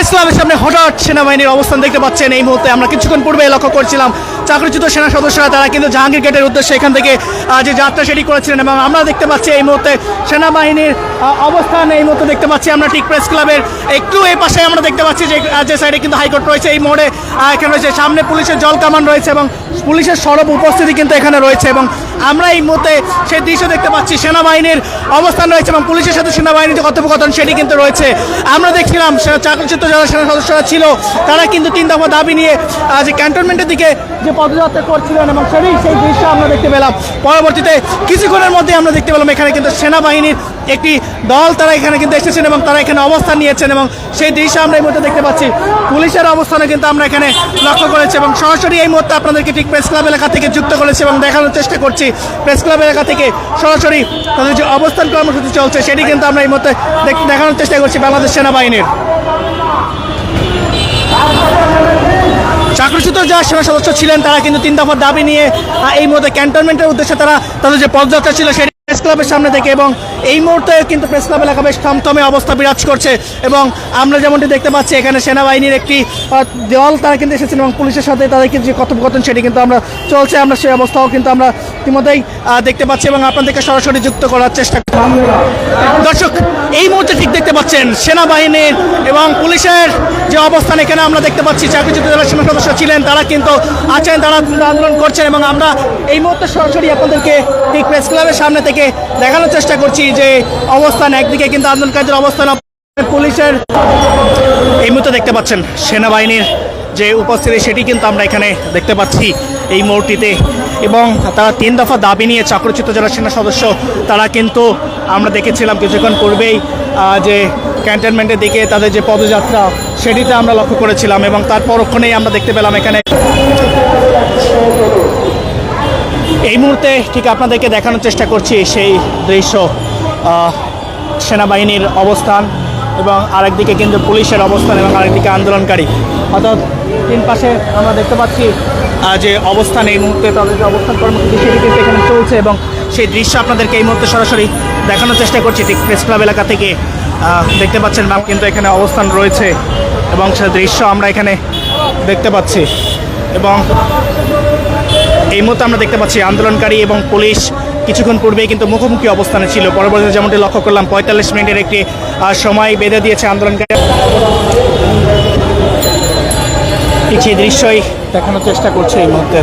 Press ক্লাবের সামনে হঠাৎ সেনাবাহিনীর অবস্থান দেখতে পাচ্ছেন। এই মুহূর্তে আমরা কিছুক্ষণ পূর্বে লক্ষ্য করছিলাম চাকরিচ্যুত সেনা সদস্যরা তারা কিন্তু জাহাঙ্গীর গেটের উদ্দেশ্যে এখান থেকে যে যাত্রা সেটি করেছিলেন এবং আমরা দেখতে পাচ্ছি এই মুহূর্তে সেনাবাহিনীর অবস্থান এই মুহূর্তে দেখতে পাচ্ছি আমরা ঠিক প্রেস ক্লাবের একটু এই পাশে আমরা দেখতে পাচ্ছি যে সাইডে কিন্তু হাইকোর্ট রয়েছে। এই মোড়ে এখানে রয়েছে, সামনে পুলিশের জল কামান রয়েছে এবং পুলিশের সরব উপস্থিতি কিন্তু এখানে রয়েছে এবং আমরা এই মুহূর্তে সেই দৃশ্য দেখতে পাচ্ছি। সেনাবাহিনীর অবস্থান রয়েছে এবং পুলিশের সাথে সেনাবাহিনীর যে কথোপকথন সেটি কিন্তু রয়েছে। আমরা দেখছিলাম চাকরিচ্যুত যারা সেনা সদস্যরা ছিল তারা কিন্তু 3 দফা দাবি নিয়ে যে ক্যান্টনমেন্টের দিকে যে পদযাত্রা করছিলেন এবং সেই দৃশ্য আমরা দেখতে পেলাম। পরবর্তীতে কিছুক্ষণের মধ্যে আমরা দেখতে পেলাম এখানে কিন্তু সেনাবাহিনীর একটি দল তারা এখানে কিন্তু এসেছেন এবং তারা এখানে অবস্থান নিয়েছেন এবং সেই দৃশ্য আমরা এই মুহূর্তে দেখতে পাচ্ছি। পুলিশের অবস্থানে কিন্তু আমরা এখানে লক্ষ্য করেছি এবং সরাসরি এই মুহূর্তে আপনাদেরকে ঠিক প্রেস ক্লাব এলাকা থেকে যুক্ত করেছি এবং দেখানোর চেষ্টা করছি প্রেস ক্লাব এলাকা থেকে সরাসরি তাদের যে অবস্থান কর্মসূচি চলছে সেটি কিন্তু আমরা এই মুহূর্তে দেখানোর চেষ্টা করছি বাংলাদেশ সেনাবাহিনীর। চাকরিচ্যুত যারা সেনা সদস্য ছিলেন তারা কিন্তু 3 দফার দাবি নিয়ে এই মুহূর্তে ক্যান্টনমেন্টের উদ্দেশ্যে তারা তাদের যে পদযাত্রা ছিল সেটি প্রেস ক্লাবের সামনে থেকে এবং এই মুহূর্তে কিন্তু প্রেস ক্লাব এলাকা বেশ থমথমে অবস্থা বিরাজ করছে এবং আমরা যেমনটি দেখতে পাচ্ছি এখানে সেনাবাহিনীর একটি দল তারা কিন্তু এসেছেন এবং পুলিশের সাথে তাদের যে কথোপকথন সেটি কিন্তু আমরা চলছে। আমরা সেই অবস্থাও কিন্তু আমরা ইতিমধ্যেই দেখতে পাচ্ছি এবং আপনাদেরকে সরাসরি যুক্ত করার চেষ্টা করছি। দর্শক এই মুহূর্তে ঠিক দেখতে পাচ্ছেন সেনাবাহিনীর এবং পুলিশের যে অবস্থান এখানে আমরা দেখতে পাচ্ছি। চাকরিচ্যুত যারা সেনা সদস্য ছিলেন তারা কিন্তু আছেন, তারা আন্দোলন করছেন এবং আমরা এই মুহূর্তে সরাসরি আপনাদেরকে ঠিক প্রেস ক্লাবের সামনে থেকে দেখানোর চেষ্টা করছি যে অবস্থান। একদিকে কিন্তু আন্দোলনকারীদের অবস্থান, পুলিশের এই মুহূর্তে দেখতে পাচ্ছেন সেনাবাহিনীর যে উপস্থিতি সেটি কিন্তু আমরা এখানে দেখতে পাচ্ছি এই মোড়টিতে এবং তারা 3 দফা দাবি নিয়ে চাকরিচ্যুত যারা সেনা সদস্য তারা কিন্তু আমরা দেখেছিলাম কিছুক্ষণ পূর্বেই যে ক্যান্টনমেন্টের দিকে তাদের যে পদযাত্রা সেটিতে আমরা লক্ষ্য করেছিলাম এবং তার পরক্ষণেই আমরা দেখতে পেলাম এখানে এই মুহূর্তে ঠিক আপনাদেরকে দেখানোর চেষ্টা করছি সেই দৃশ্য, সেনাবাহিনীর অবস্থান এবং আরেকদিকে কিন্তু পুলিশের অবস্থান এবং আরেকদিকে আন্দোলনকারী, অর্থাৎ 3 পাশে আমরা দেখতে পাচ্ছি যে অবস্থান এই মুহূর্তে তাদের যে অবস্থান কর্মসূচি সেটি কিন্তু এখানে চলছে এবং সেই দৃশ্য আপনাদেরকে এই মুহূর্তে সরাসরি দেখানোর চেষ্টা করছি ঠিক প্রেস ক্লাব এলাকা থেকে। দেখতে পাচ্ছেন বাম কিন্তু এখানে অবস্থান রয়েছে এবং সেই দৃশ্য আমরা এখানে দেখতে পাচ্ছি এবং এই মুহূর্তে আমরা দেখতে পাচ্ছি আন্দোলনকারী এবং পুলিশ কিছুক্ষণ পূর্বেই কিন্তু মুখোমুখি অবস্থানে ছিল। পরবর্তীতে যেমনটি লক্ষ্য করলাম 45 মিনিটের একটি সময় বেঁধে দিয়েছে আন্দোলনকারী। ঠিক সেই দৃশ্যই দেখানোর চেষ্টা করছে এই মুহূর্তে।